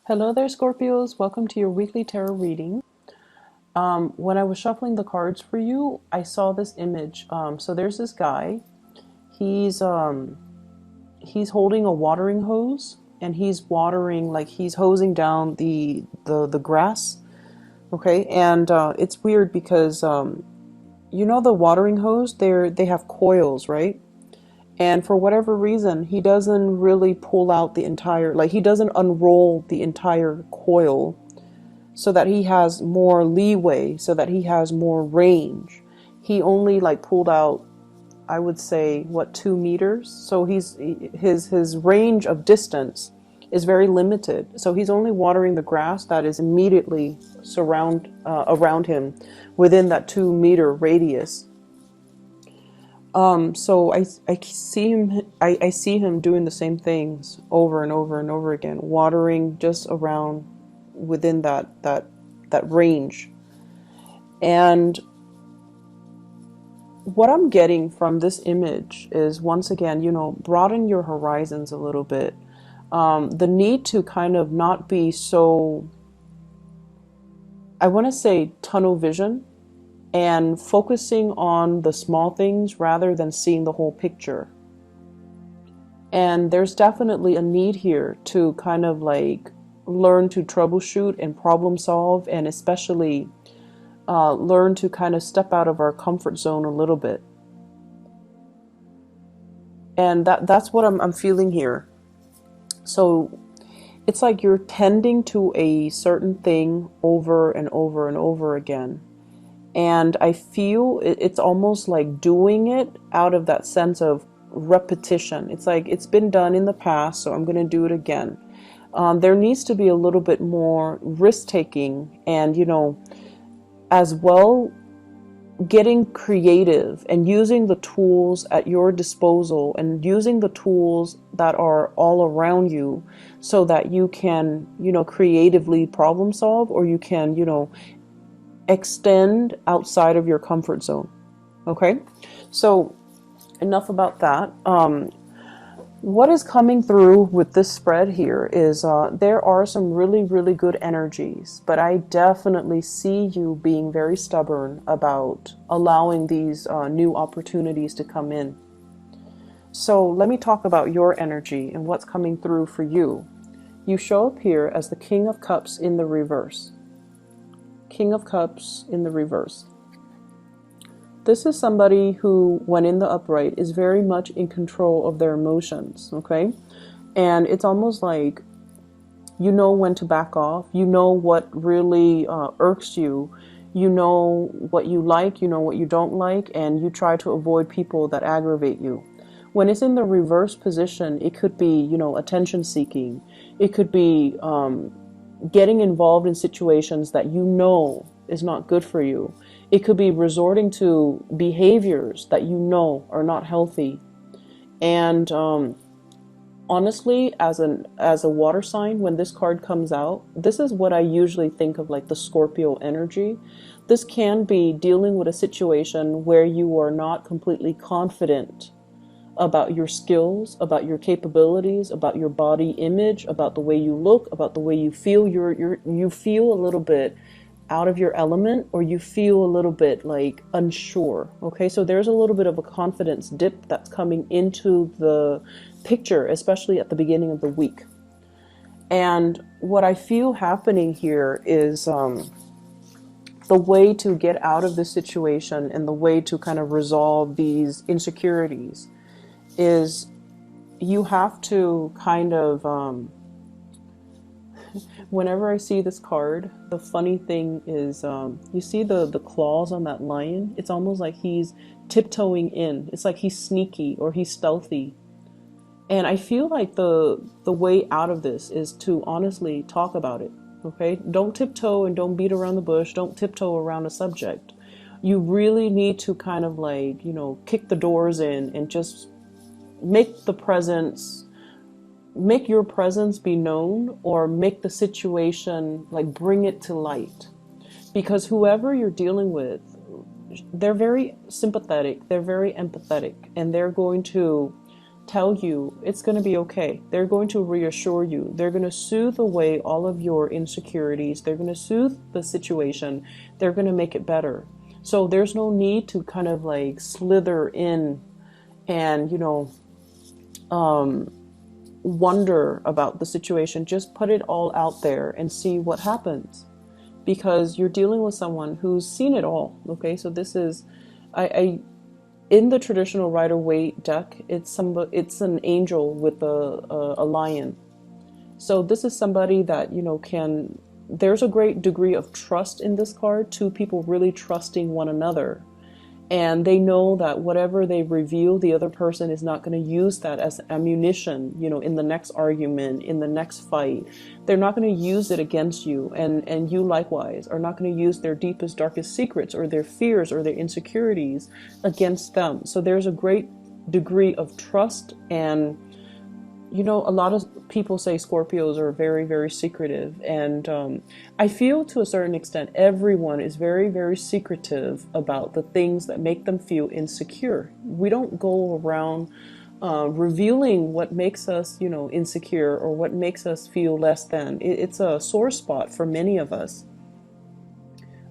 Hello there, Scorpios. Welcome to your weekly tarot reading. When I was shuffling the cards for you, I saw this image. So there's this guy. He's he's holding a watering hose, and he's watering, like he's hosing down the grass. Okay, and it's weird because you know the watering hose. They have coils, right? And for whatever reason, he doesn't really pull out the entire, like he doesn't unroll the entire coil so that he has more leeway, so that he has more range. He only like pulled out, I would say, what, 2 meters. So his range of distance is very limited. So he's only watering the grass that is immediately around him within that 2 meter radius. So I see him doing the same things over and over and over again, watering just around within that range. And what I'm getting from this image is, once again, broaden your horizons a little bit. The need to kind of not be so, I want to say, tunnel vision, and focusing on the small things rather than seeing the whole picture. And there's definitely a need here to kind of like learn to troubleshoot and problem solve, and especially learn to kind of step out of our comfort zone a little bit. And that's what I'm feeling here. So it's like you're tending to a certain thing over and over and over again. And I feel it's almost like doing it out of that sense of repetition. It's like it's been done in the past, so I'm going to do it again. There needs to be a little bit more risk-taking and, as well, getting creative and using the tools at your disposal and using the tools that are all around you so that you can, creatively problem solve, or you can, extend outside of your comfort zone. Okay, so enough about that. What is coming through with this spread here is there are some really, really good energies, but I definitely see you being very stubborn about allowing these new opportunities to come in. So let me talk about your energy and what's coming through for you. You show up here as the King of Cups in the reverse. King of Cups in the reverse. This is somebody who, when in the upright, is very much in control of their emotions, okay? And it's almost like you know when to back off. You know what really irks you. You know what you like, you know what you don't like, and you try to avoid people that aggravate you. When it's in the reverse position, it could be, attention seeking. It could be getting involved in situations that you know is not good for you. It could be resorting to behaviors that you know are not healthy. And honestly, as a water sign, when this card comes out, this is what I usually think of, like the Scorpio energy. This can be dealing with a situation where you are not completely confident about your skills, about your capabilities, about your body image, about the way you look, about the way you feel. You feel a little bit out of your element, or you feel a little bit like unsure. Okay, so there's a little bit of a confidence dip that's coming into the picture, especially at the beginning of the week. And what I feel happening here is the way to get out of this situation and the way to kind of resolve these insecurities is you have to kind of, whenever I see this card, the funny thing is, you see the claws on that lion? It's almost like he's tiptoeing in. It's like he's sneaky or he's stealthy. And I feel like the way out of this is to honestly talk about it, okay? Don't tiptoe and don't beat around the bush. Don't tiptoe around a subject. You really need to kind of like, kick the doors in and just make your presence be known, or make the situation, like, bring it to light. Because whoever you're dealing with, they're very sympathetic, they're very empathetic, and they're going to tell you it's going to be okay. They're going to reassure you. They're going to soothe away all of your insecurities. They're going to soothe the situation. They're going to make it better. So there's no need to kind of like slither in and, wonder about the situation. Just put it all out there and see what happens, because you're dealing with someone who's seen it all. Okay, so this is, I in the traditional Rider-Waite deck, it's an angel with a lion. So this is somebody that there's a great degree of trust in this card. Two people really trusting one another. And they know that whatever they reveal, the other person is not going to use that as ammunition, in the next argument, in the next fight. They're not going to use it against you. And you likewise are not going to use their deepest, darkest secrets or their fears or their insecurities against them. So there's a great degree of trust. And, a lot of people say Scorpios are very, very secretive. And I feel to a certain extent, everyone is very, very secretive about the things that make them feel insecure. We don't go around revealing what makes us, insecure or what makes us feel less than. It's a sore spot for many of us.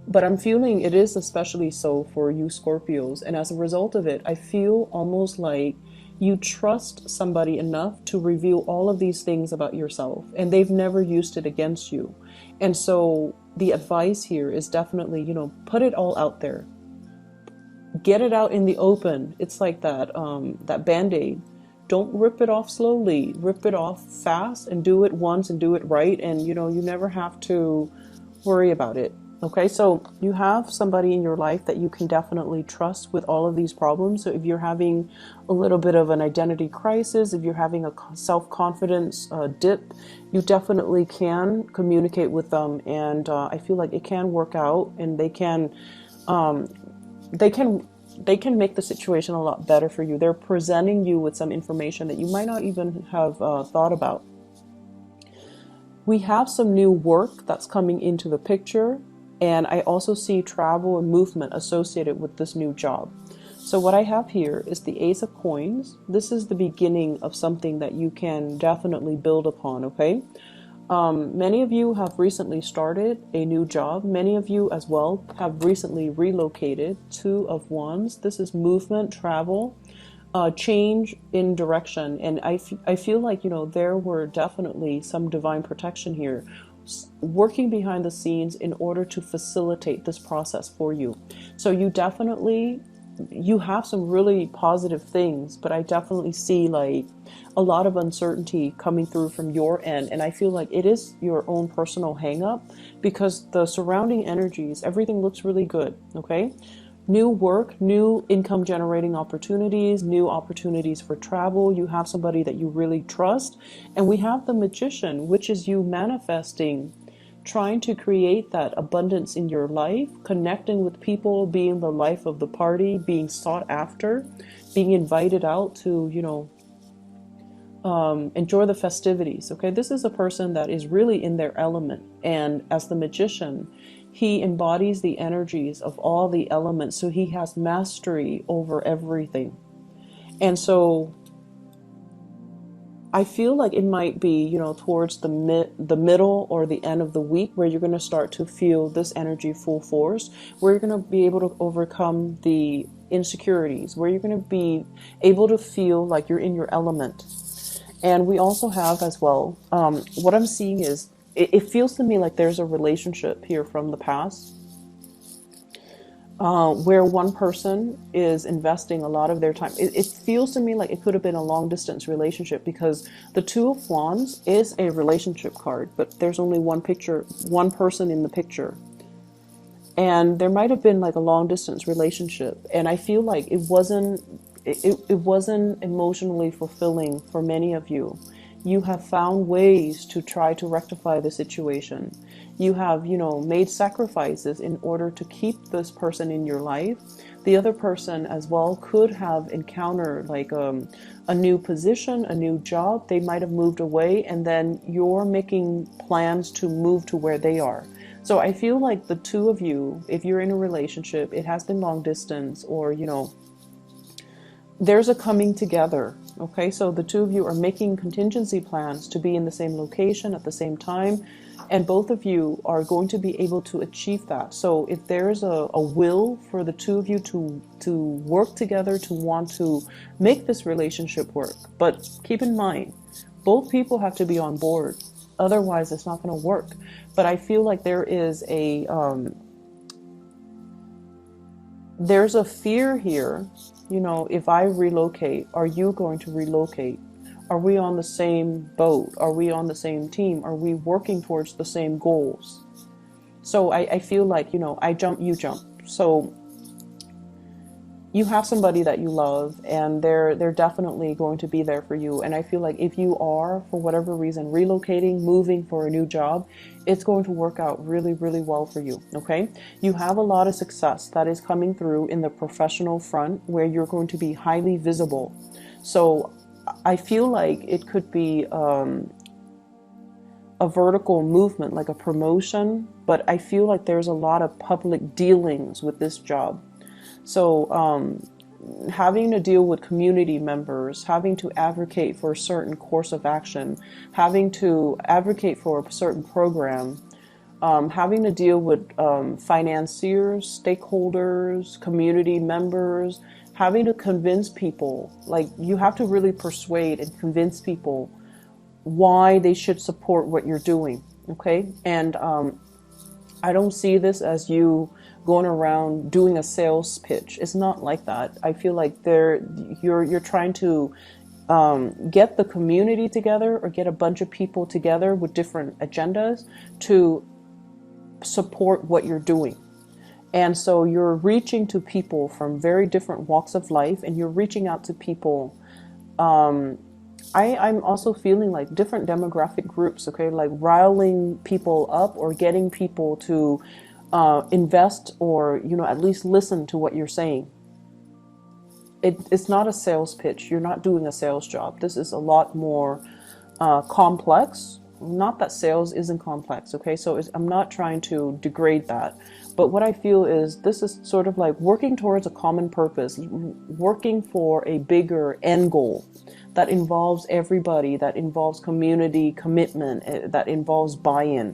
But I'm feeling it is especially so for you Scorpios. And as a result of it, I feel almost like you trust somebody enough to reveal all of these things about yourself, and they've never used it against you. And so the advice here is definitely, put it all out there. Get it out in the open. It's like that Band-Aid. Don't rip it off slowly. Rip it off fast and do it once and do it right. And, you never have to worry about it. Okay, so you have somebody in your life that you can definitely trust with all of these problems. So if you're having a little bit of an identity crisis, if you're having a self-confidence dip, you definitely can communicate with them. And I feel like it can work out, and they can make the situation a lot better for you. They're presenting you with some information that you might not even have thought about. We have some new work that's coming into the picture. And I also see travel and movement associated with this new job. So what I have here is the Ace of Coins. This is the beginning of something that you can definitely build upon, okay? Many of you have recently started a new job. Many of you as well have recently relocated. Two of Wands. This is movement, travel, change in direction. And I feel like, there were definitely some divine protection here, working behind the scenes in order to facilitate this process for you. So you have some really positive things, but I definitely see like a lot of uncertainty coming through from your end. And I feel like it is your own personal hang up, because the surrounding energies, everything looks really good. Okay. New work, new income generating opportunities, new opportunities for travel. You have somebody that you really trust. And we have the Magician, which is you manifesting, trying to create that abundance in your life, connecting with people, being the life of the party, being sought after, being invited out to, enjoy the festivities. Okay, this is a person that is really in their element. And as the Magician, he embodies the energies of all the elements. So he has mastery over everything. And so I feel like it might be, towards the middle or the end of the week where you're going to start to feel this energy full force, where you're going to be able to overcome the insecurities, where you're going to be able to feel like you're in your element. And we also have as well, what I'm seeing is, it feels to me like there's a relationship here from the past where one person is investing a lot of their time. It feels to me like it could have been a long distance relationship, because the Two of Wands is a relationship card, but there's only one person in the picture. And there might have been like a long distance relationship. And I feel like it wasn't emotionally fulfilling for many of you. You have found ways to try to rectify the situation. You have, made sacrifices in order to keep this person in your life. The other person as well could have encountered like a new position, a new job. They might have moved away, and then you're making plans to move to where they are. So I feel like the two of you, if you're in a relationship, it has been long distance, or, there's a coming together. Okay, so the two of you are making contingency plans to be in the same location at the same time, and both of you are going to be able to achieve that. So if there's a will for the two of you to work together, to want to make this relationship work, but keep in mind, both people have to be on board. Otherwise, it's not going to work. But I feel like there's a fear here. You know, if I relocate, are you going to relocate? Are we on the same boat? Are we on the same team? Are we working towards the same goals? So I feel like, you know, I jump, you jump. So you have somebody that you love, and they're definitely going to be there for you. And I feel like if you are, for whatever reason, relocating, moving for a new job, it's going to work out really, really well for you. Okay, you have a lot of success that is coming through in the professional front, where you're going to be highly visible. So I feel like it could be a vertical movement, like a promotion, but I feel like there's a lot of public dealings with this job. So having to deal with community members, having to advocate for a certain course of action, having to advocate for a certain program, having to deal with financiers, stakeholders, community members, having to convince people, like you have to really persuade and convince people why they should support what you're doing. Okay. And I don't see this as you going around doing a sales pitch. It's not like that. I feel like you're trying to get the community together, or get a bunch of people together with different agendas to support what you're doing. And so you're reaching to people from very different walks of life, and you're reaching out to people. I'm also feeling like different demographic groups, okay, like riling people up or getting people to invest, or, you know, at least listen to what you're saying. It's not a sales pitch. You're not doing a sales job. This is a lot more complex. Not that sales isn't complex, okay? So I'm not trying to degrade that. But what I feel is this is sort of like working towards a common purpose, working for a bigger end goal that involves everybody, that involves community commitment, that involves buy-in.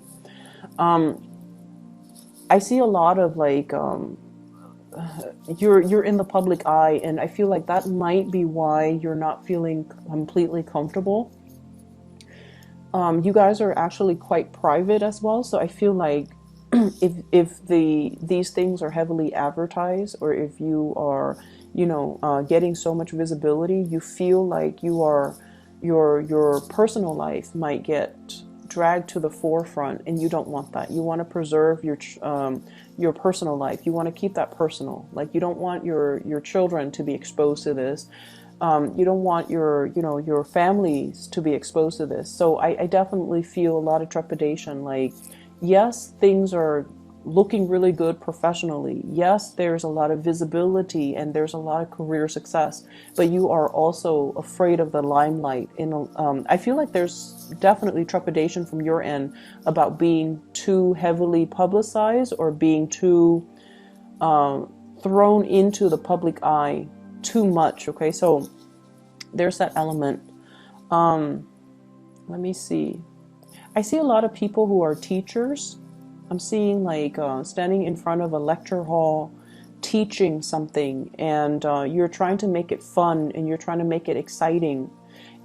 I see a lot of like you're in the public eye, and I feel like that might be why you're not feeling completely comfortable. You guys are actually quite private as well, so I feel like if these things are heavily advertised, or if you are, you know, getting so much visibility, you feel like your personal life might get dragged to the forefront, and you don't want that. You want to preserve your personal life. You want to keep that personal. Like, you don't want your children to be exposed to this. You don't want your families to be exposed to this. So I definitely feel a lot of trepidation. Like, yes, things are looking really good professionally. Yes, there's a lot of visibility and there's a lot of career success, but you are also afraid of the limelight. I feel like there's definitely trepidation from your end about being too heavily publicized, or being too thrown into the public eye too much. Okay, so there's that element. Let me see. I see a lot of people who are teachers. I'm seeing like standing in front of a lecture hall teaching something, and you're trying to make it fun, and you're trying to make it exciting.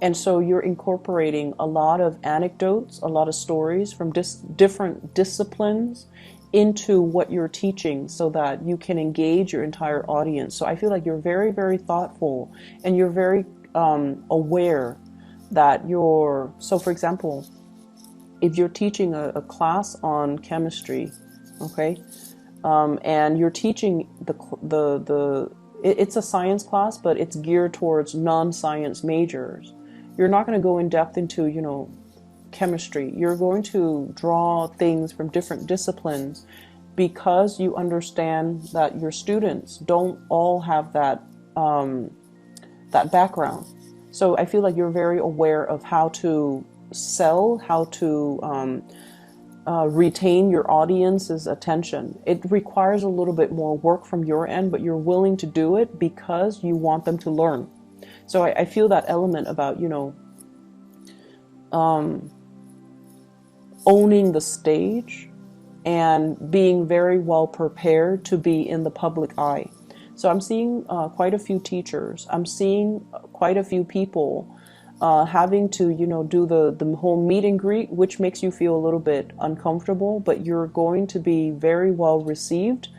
And so you're incorporating a lot of anecdotes, a lot of stories from different disciplines into what you're teaching, so that you can engage your entire audience. So I feel like you're very, very thoughtful, and you're very aware that so for example, if you're teaching a class on chemistry, okay, and you're teaching it's a science class, but it's geared towards non-science majors. You're not going to go in depth into, chemistry. You're going to draw things from different disciplines, because you understand that your students don't all have that background. So I feel like you're very aware of how to sell, how to retain your audience's attention. It requires a little bit more work from your end, but you're willing to do it because you want them to learn. So I feel that element about, you know, owning the stage and being very well prepared to be in the public eye. So I'm seeing quite a few teachers. I'm seeing quite a few people having to, you know, do the whole meet and greet, which makes you feel a little bit uncomfortable, but you're going to be very well received.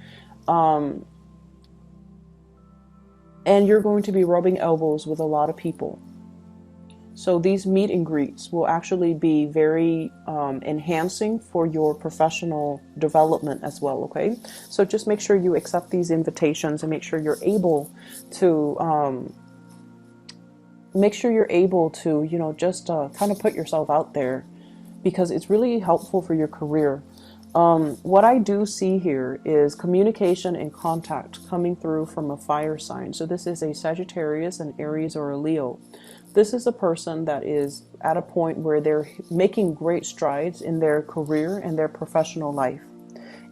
And you're going to be rubbing elbows with a lot of people. So these meet and greets will actually be very enhancing for your professional development as well, okay? So just make sure you accept these invitations and make sure you're able to, you know, just kind of put yourself out there, because it's really helpful for your career. What I do see here is communication and contact coming through from a fire sign. So this is a Sagittarius, an Aries, or a Leo. This is a person that is at a point where they're making great strides in their career and their professional life.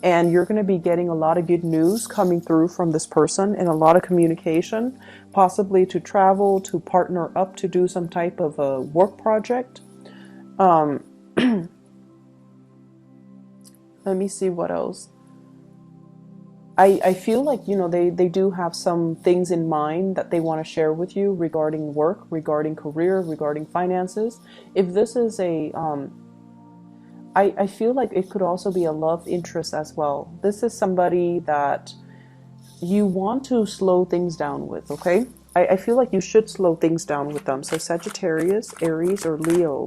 And you're going to be getting a lot of good news coming through from this person, and a lot of communication, possibly to travel, to partner up, to do some type of a work project. Let me see what else. I feel like, you know, they do have some things in mind that they want to share with you regarding work, regarding career, regarding finances. If this is a, I feel like it could also be a love interest as well. This is somebody that you want to slow things down with, okay? I feel like you should slow things down with them. So Sagittarius, Aries, or Leo.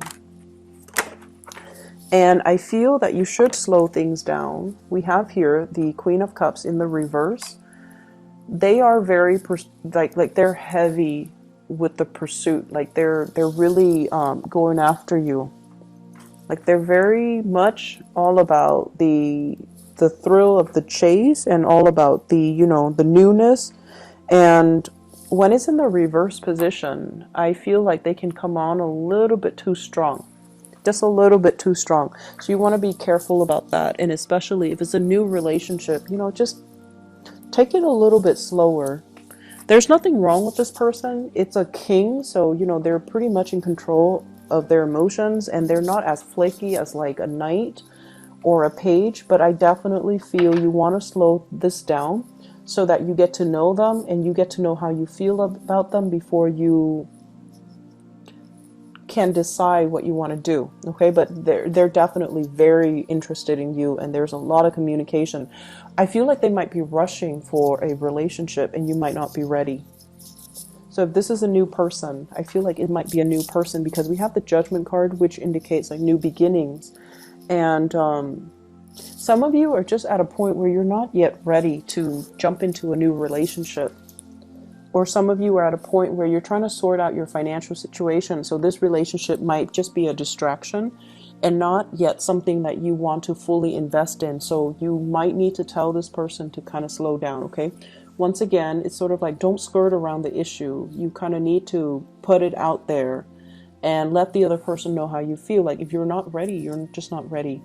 And I feel that you should slow things down. We have here the Queen of Cups in the reverse. They are very, like they're heavy with the pursuit. Like they're really going after you. Like they're very much all about the thrill of the chase, and all about the, you know, the newness. And when it's in the reverse position, I feel like they can come on a little bit too strong. Just a little bit too strong. So you want to be careful about that. And especially if it's a new relationship, you know, just take it a little bit slower. There's nothing wrong with this person. It's a king, so, you know, they're pretty much in control of their emotions, and they're not as flaky as like a knight or a page. But I definitely feel you want to slow this down so that you get to know them and you get to know how you feel about them before you can decide what you want to do, okay? But they're definitely very interested in you, and there's a lot of communication. I feel like they might be rushing for a relationship and you might not be ready. So if this is a new person, I feel like it might be a new person, because we have the Judgment card, which indicates like new beginnings. And some of you are just at a point where you're not yet ready to jump into a new relationship. Or some of you are at a point where you're trying to sort out your financial situation. So this relationship might just be a distraction and not yet something that you want to fully invest in. So you might need to tell this person to kind of slow down, okay? Once again, it's sort of like, don't skirt around the issue. You kind of need to put it out there and let the other person know how you feel. Like if you're not ready, you're just not ready.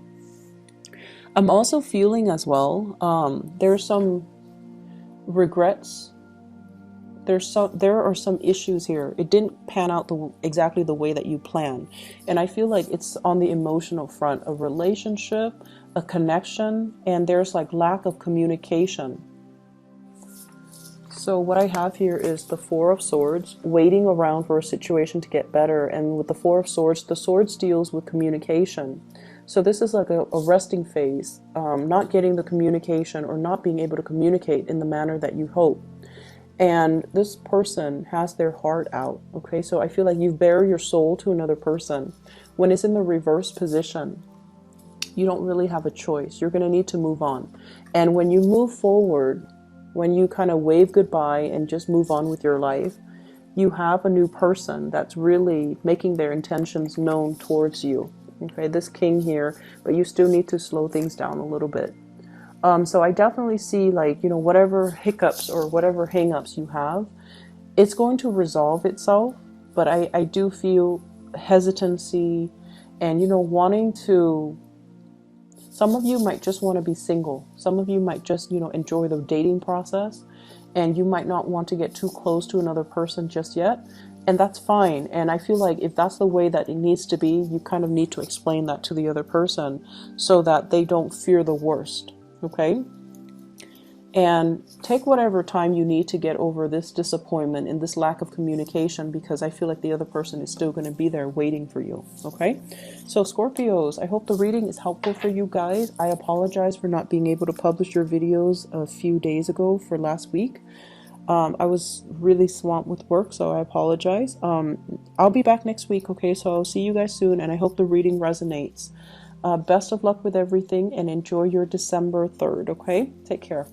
I'm also feeling as well, there's some regrets. There are some issues here. It didn't pan out exactly the way that you planned. And I feel like it's on the emotional front, a relationship, a connection, and there's like lack of communication. So what I have here is the Four of Swords, waiting around for a situation to get better. And with the Four of Swords, the Swords deals with communication. So this is like a resting phase, not getting the communication or not being able to communicate in the manner that you hope. And this person has their heart out, okay? So I feel like you've bared your soul to another person. When it's in the reverse position, you don't really have a choice. You're going to need to move on. And when you move forward, when you kind of wave goodbye and just move on with your life, you have a new person that's really making their intentions known towards you, okay? This king here, but you still need to slow things down a little bit. So I definitely see, like, you know, whatever hiccups or whatever hangups you have, it's going to resolve itself. But I do feel hesitancy and, you know, wanting to, some of you might just want to be single. Some of you might just, you know, enjoy the dating process, and you might not want to get too close to another person just yet. And that's fine. And I feel like if that's the way that it needs to be, you kind of need to explain that to the other person so that they don't fear the worst. Okay? And take whatever time you need to get over this disappointment and this lack of communication, because I feel like the other person is still going to be there waiting for you. Okay? So Scorpios, I hope the reading is helpful for you guys. I apologize for not being able to publish your videos a few days ago for last week. I was really swamped with work, so I apologize. I'll be back next week, okay? So I'll see you guys soon, and I hope the reading resonates. Best of luck with everything, and enjoy your December 3rd, okay? Take care.